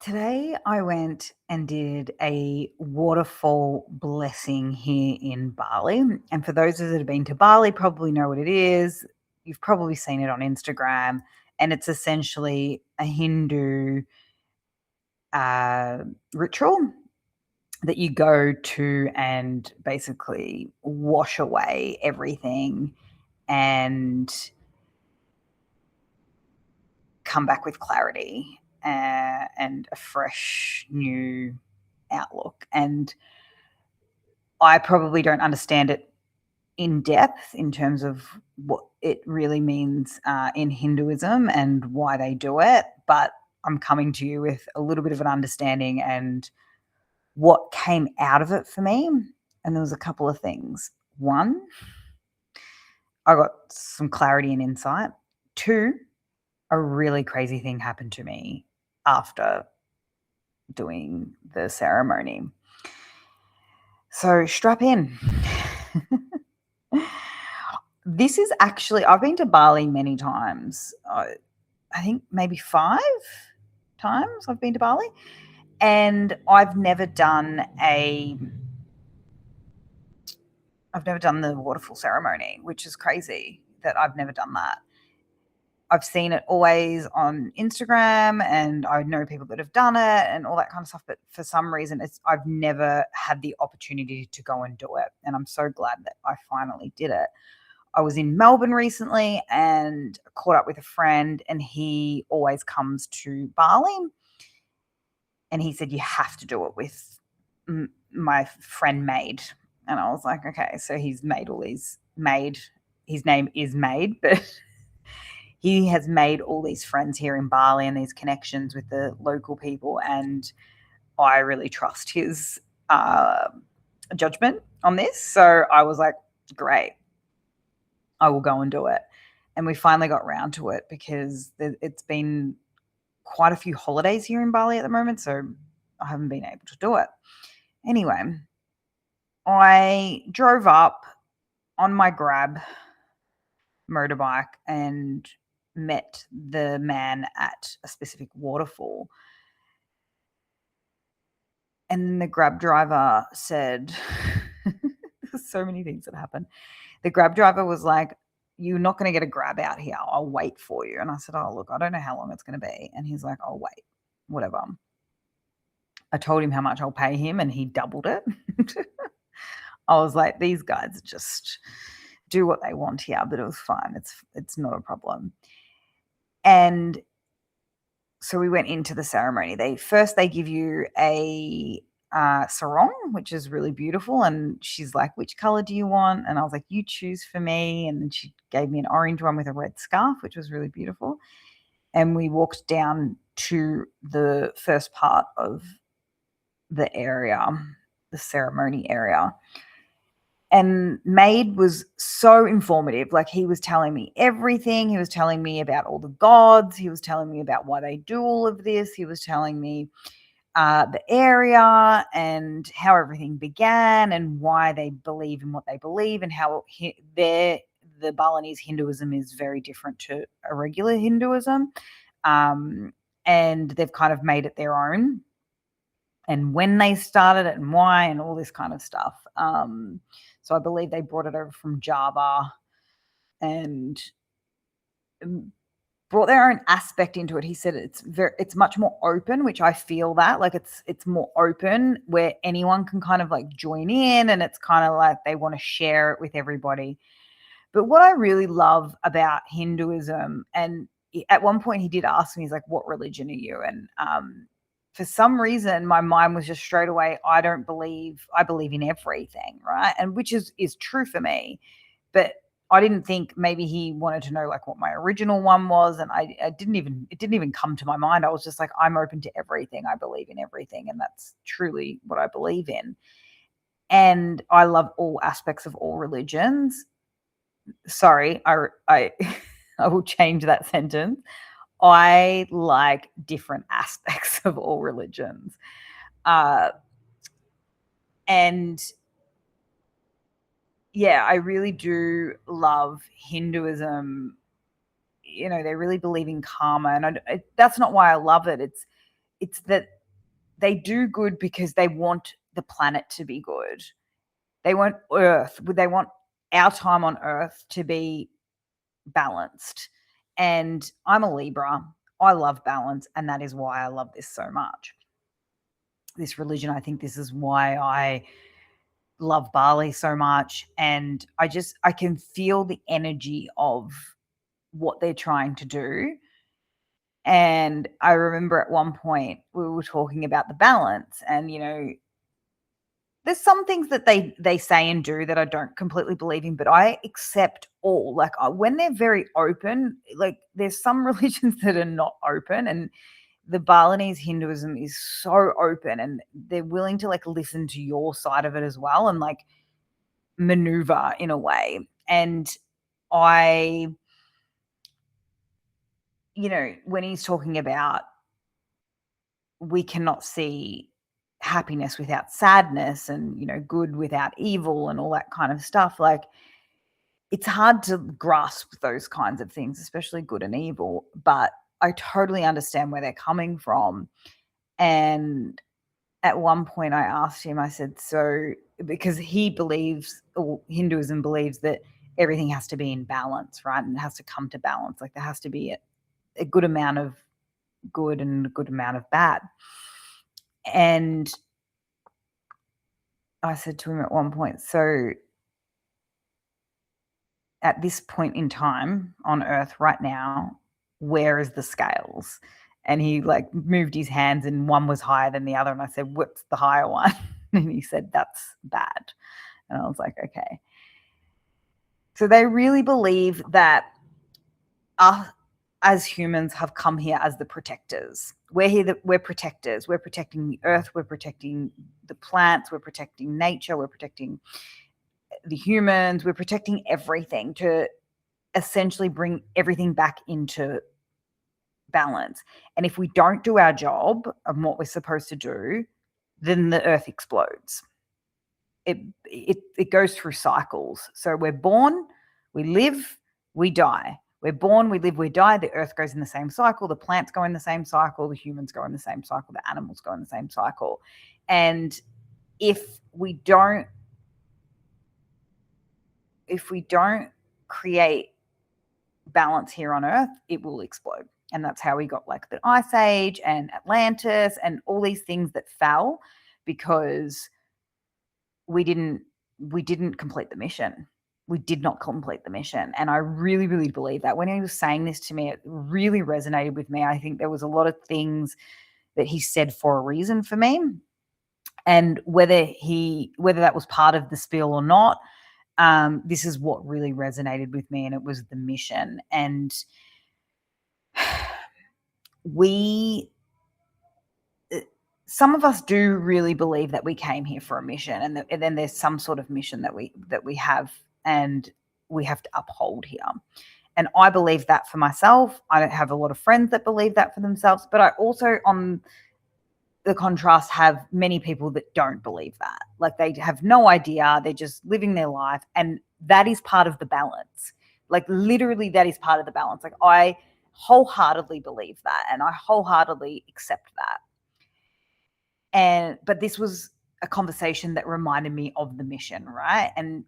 Today I went and did a waterfall blessing here in Bali. And for those that have been to Bali, probably know what it is. You've probably seen it on Instagram. And it's essentially a Hindu uh, ritual that you go to and basically wash away everything and come back with clarity and a fresh new outlook. And I probably don't understand it in depth in terms of what it really means in Hinduism and why they do it, but I'm coming to you with a little bit of an understanding and what came out of it for me. And there was a couple of things. One, I got some clarity and insight. Two, a really crazy thing happened to me after doing the ceremony. So strap in. This is actually, I've been to Bali many times. I think maybe 5 times I've been to Bali. And I've never done the waterfall ceremony, which is crazy that I've never done that. I've seen it always on Instagram and I know people that have done it and all that kind of stuff. But for some reason, I've never had the opportunity to go and do it. And I'm so glad that I finally did it. I was in Melbourne recently and caught up with a friend, and he always comes to Bali. And he said, you have to do it with my friend Maid. And I was like, okay, so he's made all these Maid. His name is Maid, but he has made all these friends here in Bali and these connections with the local people. And I really trust his judgment on this. So I was like, great, I will go and do it. And we finally got round to it because it's been quite a few holidays here in Bali at the moment. So I haven't been able to do it. Anyway, I drove up on my Grab motorbike and met the man at a specific waterfall. And the Grab driver said, there's so many things that happened. The Grab driver was like, you're not going to get a Grab out here. I'll wait for you. And I said, oh, look, I don't know how long it's going to be. And he's like, I'll wait, whatever. I told him how much I'll pay him and he doubled it. I was like, these guys just do what they want here, but it was fine. It's not a problem. And so we went into the ceremony. They give you a sarong, which is really beautiful. And she's like, which color do you want? And I was like, you choose for me. And then she gave me an orange one with a red scarf, which was really beautiful. And we walked down to the first part of the area, the ceremony area. And Maid was so informative. Like, he was telling me everything. He was telling me about all the gods. He was telling me about why they do all of this. He was telling me the area and how everything began and why they believe in what they believe and how the Balinese Hinduism is very different to a regular Hinduism. And they've kind of made it their own. And when they started it and why and all this kind of stuff. So I believe they brought it over from Java and brought their own aspect into it. He said it's much more open, which I feel that, like, it's more open where anyone can kind of like join in, and it's kind of like they want to share it with everybody. But what I really love about Hinduism, and at one point he did ask me, he's like, what religion are you? And for some reason, my mind was just straight away, I believe in everything, right? And which is true for me. But I didn't think maybe he wanted to know like what my original one was. And it didn't even come to my mind. I was just like, I'm open to everything. I believe in everything. And that's truly what I believe in. And I love all aspects of all religions. Sorry, I will change that sentence. I like different aspects of all religions. And yeah, I really do love Hinduism. You know, they really believe in karma. And that's not why I love it. It's that they do good because they want the planet to be good. They want Earth. They want our time on Earth to be balanced. And I'm a Libra. I love balance, and that is why I love this so much. This religion, I think this is why I love Bali so much. And I can feel the energy of what they're trying to do. And I remember at one point we were talking about the balance, and there's some things that they say and do that I don't completely believe in, but I accept all. Like when they're very open, like there's some religions that are not open, and the Balinese Hinduism is so open, and they're willing to like listen to your side of it as well, and like maneuver in a way. And I, when he's talking about we cannot see happiness without sadness, and good without evil, and all that kind of stuff, like it's hard to grasp those kinds of things, especially good and evil, but I totally understand where they're coming from. And at one point I asked him, I said, so, because he believes, or Hinduism believes, that everything has to be in balance, right? And it has to come to balance. Like there has to be a good amount of good and a good amount of bad. And I said to him at one point, so at this point in time on Earth right now, where is the scales? And he like moved his hands, and one was higher than the other. And I said, what's the higher one? And he said, that's bad. And I was like, okay. So they really believe that us as humans have come here as the protectors. We're here, we're protectors. We're protecting the earth. We're protecting the plants. We're protecting nature. We're protecting the humans. We're protecting everything to essentially bring everything back into balance. And if we don't do our job of what we're supposed to do, then the earth explodes. It goes through cycles. So we're born, we live, we die. We're born, we live, we die. The earth goes in the same cycle. The plants go in the same cycle. The humans go in the same cycle. The animals go in the same cycle. And if we don't create balance here on Earth, it will explode. And that's how we got like the Ice Age and Atlantis and all these things that fell because we didn't complete the mission. We did not complete the mission. And I really, really believe that. When he was saying this to me, it really resonated with me. I think there was a lot of things that he said for a reason for me. And whether that was part of the spiel or not, this is what really resonated with me, and it was the mission. And some of us do really believe that we came here for a mission, and then there's some sort of mission that we have, and we have to uphold here. And I believe that for myself. I don't have a lot of friends that believe that for themselves, but I also, on the contrast, have many people that don't believe that. Like they have no idea. They're just living their life, and that is part of the balance. Like literally, that is part of the balance. Like I wholeheartedly believe that, and I wholeheartedly accept that. But this was a conversation that reminded me of the mission, right? And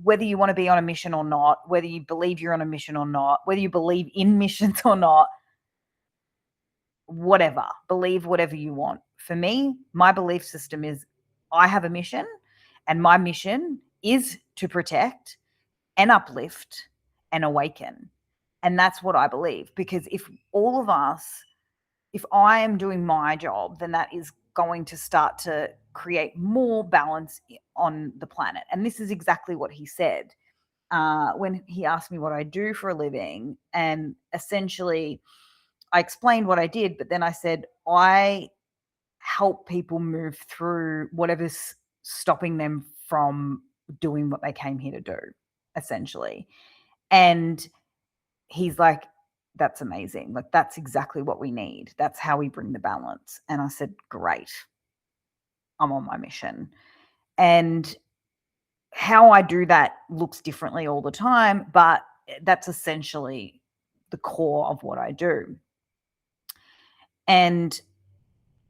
whether you want to be on a mission or not, whether you believe you're on a mission or not, whether you believe in missions or not, whatever, believe whatever you want. For me, my belief system is I have a mission, and my mission is to protect and uplift and awaken. And that's what I believe, because if I am doing my job, then that is going to start to create more balance on the planet. And this is exactly what he said when he asked me what I do for a living. And essentially, I explained what I did, but then I said, I help people move through whatever's stopping them from doing what they came here to do, essentially. And he's like, that's amazing. Like, that's exactly what we need. That's how we bring the balance. And I said, great. I'm on my mission. And how I do that looks differently all the time, but that's essentially the core of what I do. And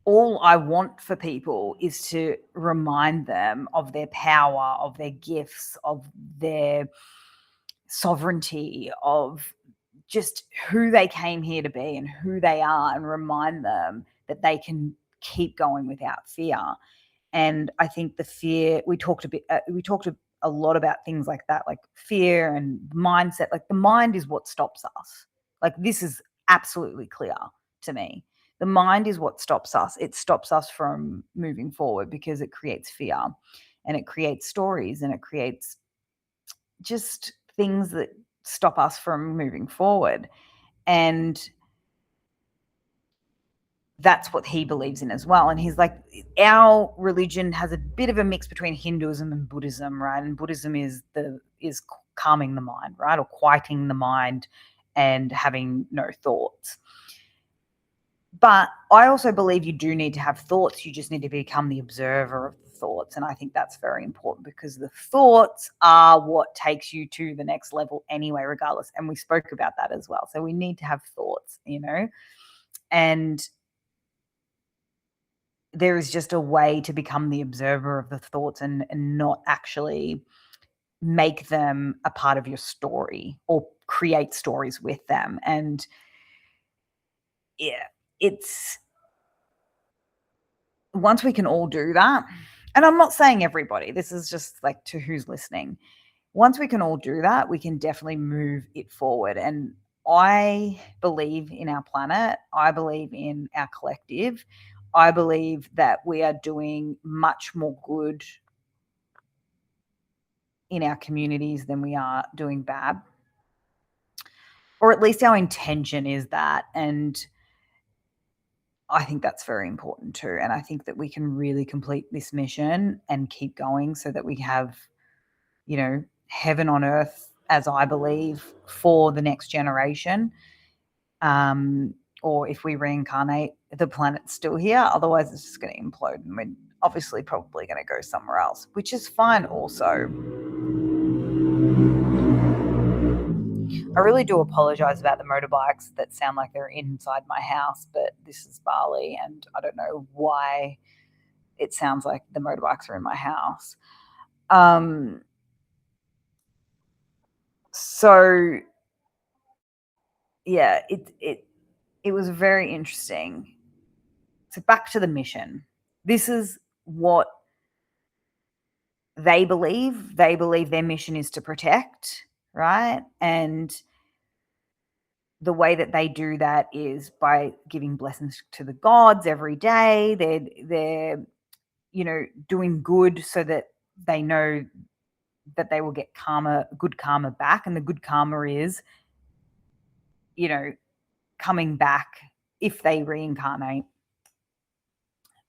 all I want for people is to remind them of their power, of their gifts, of their sovereignty, of just who they came here to be and who they are, and remind them that they can keep going without fear. And I think the fear, we talked a lot about things like that, like fear and mindset. Like the mind is what stops us. Like this is absolutely clear to me. The mind is what stops us. It stops us from moving forward because it creates fear, and it creates stories, and it creates just things that stop us from moving forward. And that's what he believes in as well. And he's like, our religion has a bit of a mix between Hinduism and Buddhism, right? And Buddhism is calming the mind, right? Or quieting the mind and having no thoughts. But I also believe you do need to have thoughts. You just need to become the observer of the thoughts. And I think that's very important, because the thoughts are what takes you to the next level anyway, regardless. And we spoke about that as well. So we need to have thoughts, and there is just a way to become the observer of the thoughts, and not actually make them a part of your story or create stories with them. And yeah, it's once we can all do that, and I'm not saying everybody, this is just like to who's listening. Once we can all do that, we can definitely move it forward. And I believe in our planet. I believe in our collective. I believe that we are doing much more good in our communities than we are doing bad. Or at least our intention is that. And I think that's very important too. And I think that we can really complete this mission and keep going so that we have, heaven on earth, as I believe, for the next generation. Or if we reincarnate, the planet's still here. Otherwise, it's just going to implode, and we're obviously probably going to go somewhere else, which is fine also. I really do apologize about the motorbikes that sound like they're inside my house, but this is Bali, and I don't know why it sounds like the motorbikes are in my house. So yeah, it was very interesting. So back to the mission. This is what they believe. They believe their mission is to protect, right? And the way that they do that is by giving blessings to the gods every day. They're doing good so that they know that they will get good karma back. And the good karma is, coming back if they reincarnate,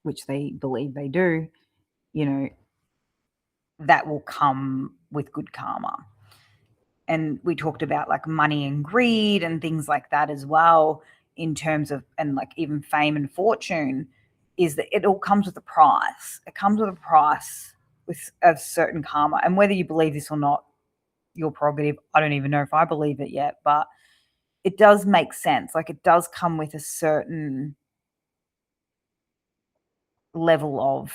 which they believe they do, that will come with good karma. And we talked about like money and greed and things like that as well, in terms of, and like even fame and fortune, is that it all comes with a price. It comes with a price with a certain karma. And whether you believe this or not, your prerogative. I don't even know if I believe it yet, but it does make sense. Like it does come with a certain level of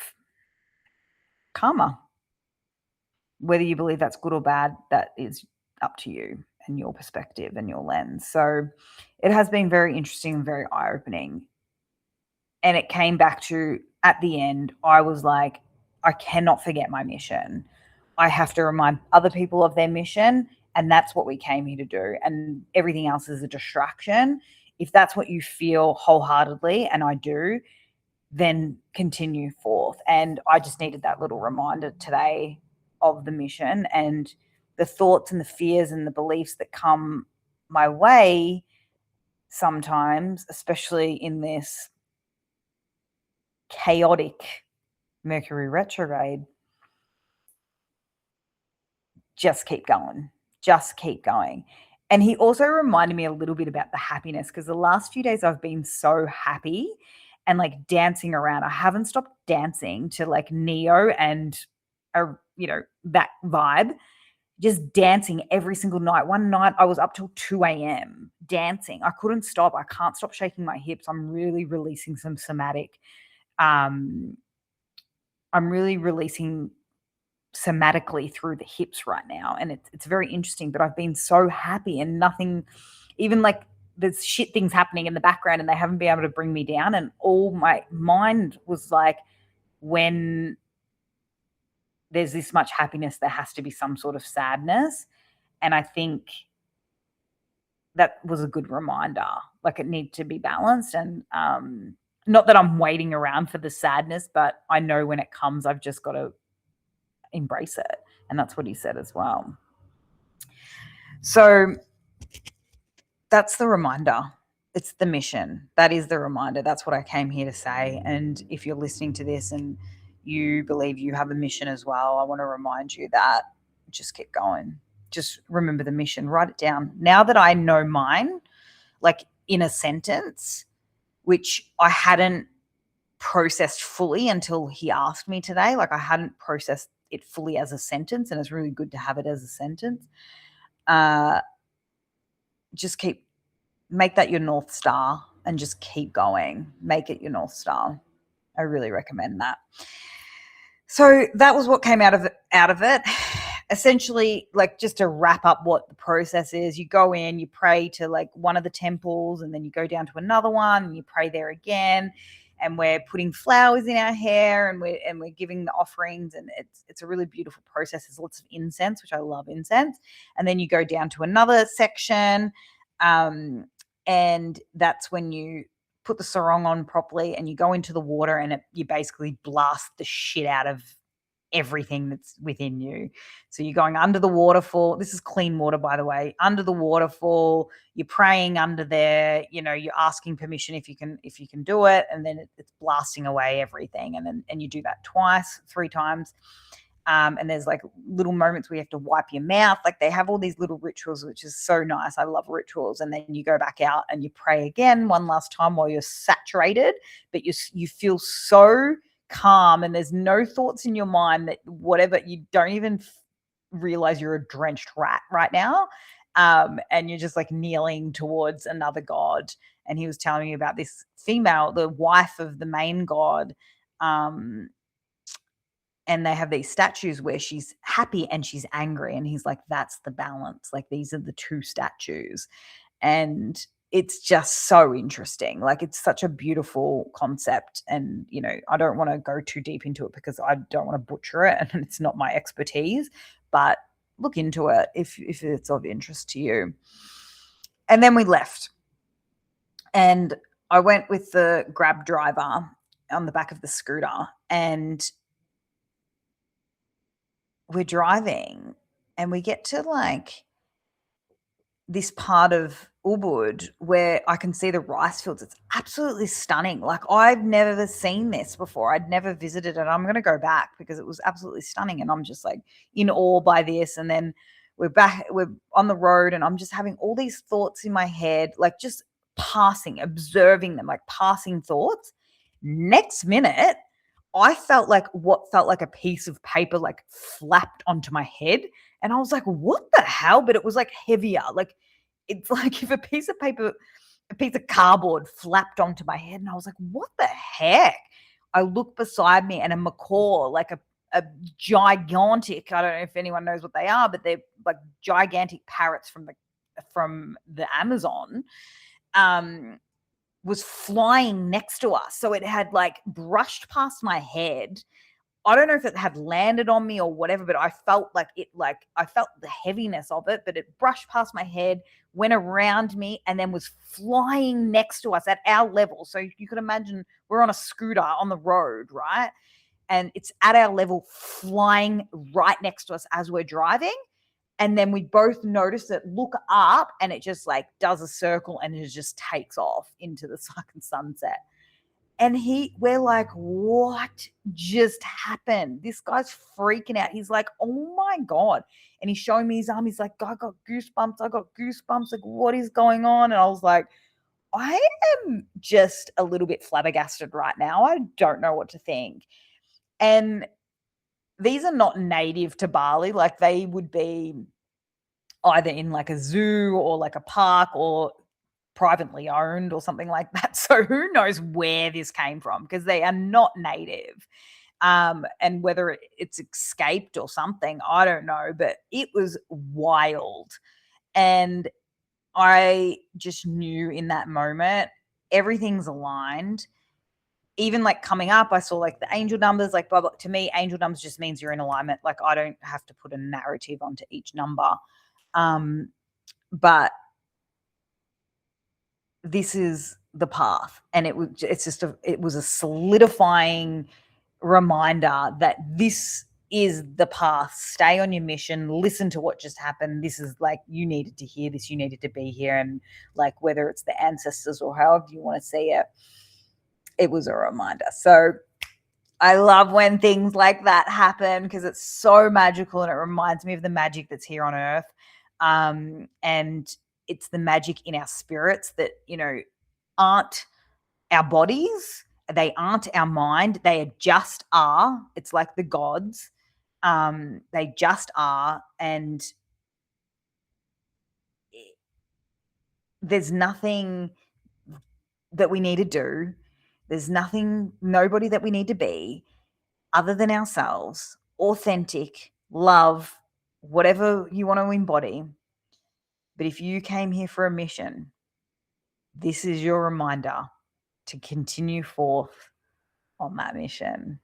karma. Whether you believe that's good or bad, that is up to you and your perspective and your lens. So it has been very interesting and very eye-opening. And it came back to, at the end, I was like, I cannot forget my mission. I have to remind other people of their mission, and that's what we came here to do. And everything else is a distraction. If that's what you feel wholeheartedly, and I do, then continue forth. And I just needed that little reminder today of the mission, and the thoughts and the fears and the beliefs that come my way sometimes, especially in this chaotic Mercury retrograde. Just keep going. Just keep going. And he also reminded me a little bit about the happiness, because the last few days I've been so happy and like dancing around. I haven't stopped dancing to like Neo and that vibe, just dancing every single night. One night I was up till 2 a.m. dancing. I couldn't stop. I can't stop shaking my hips. I'm really releasing some somatic I'm really releasing somatically through the hips right now, and it's very interesting. But I've been so happy, and nothing, even like there's shit things happening in the background, and they haven't been able to bring me down. And all my mind was like, when there's this much happiness, there has to be some sort of sadness. And I think that was a good reminder. Like it needed to be balanced. And not that I'm waiting around for the sadness, but I know when it comes, I've just got to embrace it. And that's what he said as well. So that's the reminder. It's the mission. That is the reminder. That's what I came here to say. And if you're listening to this and you believe you have a mission as well, I want to remind you that just keep going. Just remember the mission, write it down. Now that I know mine, like in a sentence, which I hadn't processed fully until he asked me today, like I hadn't processed it fully as a sentence, and it's really good to have it as a sentence. Just make that your North Star and just keep going. Make it your North Star. I really recommend that. So that was what came out of it. Essentially, like just to wrap up what the process is, you go in, you pray to like one of the temples, and then you go down to another one and you pray there again. And we're putting flowers in our hair, and we're giving the offerings, and it's a really beautiful process. There's lots of incense, which I love incense. And then you go down to another section, and that's when you put the sarong on properly, and you go into the water, and you basically blast the shit out of everything that's within you. So you're going under the waterfall. This is clean water, by the way. Under the waterfall, you're praying under there. You're asking permission if you can do it, and then it's blasting away everything. And you do that twice, 3 times. And there's like little moments where you have to wipe your mouth. Like they have all these little rituals, which is so nice. I love rituals. And then you go back out and you pray again one last time while you're saturated, but you feel so calm, and there's no thoughts in your mind that whatever, you don't even realize you're a drenched rat right now. And you're just like kneeling towards another god. And he was telling me about this female, the wife of the main god. And they have these statues where she's happy and she's angry. And he's like, that's the balance. Like these are the 2 statues. And it's just so interesting. Like it's such a beautiful concept. And, I don't want to go too deep into it because I don't want to butcher it, and it's not my expertise, but look into it if it's of interest to you. And then we left, and I went with the Grab driver on the back of the scooter, and we're driving, and we get to like this part of Ubud where I can see the rice fields. It's absolutely stunning. Like I've never seen this before. I'd never visited it. I'm going to go back because it was absolutely stunning. And I'm just like in awe by this. And then we're on the road, and I'm just having all these thoughts in my head, like just observing them, like passing thoughts. Next minute, I felt like what felt like a piece of paper like flapped onto my head. And I was like, what the hell? But it was like heavier. Like it's like if a piece of cardboard flapped onto my head. And I was like, what the heck? I looked beside me, and a macaw, like a gigantic, I don't know if anyone knows what they are, but they're like gigantic parrots from the Amazon, was flying next to us. So it had like brushed past my head. I don't know if it had landed on me or whatever, but I felt like I felt the heaviness of it, but it brushed past my head, went around me, and then was flying next to us at our level. So you could imagine we're on a scooter on the road, right? And it's at our level, flying right next to us as we're driving. And then we both notice it, look up, and it just like does a circle, and it just takes off into the fucking sunset. And we're like, what just happened? This guy's freaking out. He's like, oh my God. And he's showing me his arm. He's like, I got goosebumps. Like, what is going on? And I was like, I am just a little bit flabbergasted right now. I don't know what to think. And these are not native to Bali. Like they would be either in like a zoo or like a park or privately owned or something like that. So who knows where this came from, because they are not native. And whether it's escaped or something, I don't know, but it was wild. And I just knew in that moment everything's aligned. Even like coming up, I saw like the angel numbers, like blah, blah. To me, angel numbers just means you're in alignment. Like I don't have to put a narrative onto each number. But this is the path. And it was a solidifying reminder that this is the path. Stay on your mission, listen to what just happened. This is like, you needed to hear this, you needed to be here. And like, whether it's the ancestors or however you want to see it, it was a reminder. So I love when things like that happen, because it's so magical and it reminds me of the magic that's here on earth. And it's the magic in our spirits that, aren't our bodies, they aren't our mind, they just are. It's like the gods. They just are. And there's nothing that we need to do. There's nobody that we need to be other than ourselves, authentic, love, whatever you want to embody. But if you came here for a mission, this is your reminder to continue forth on that mission.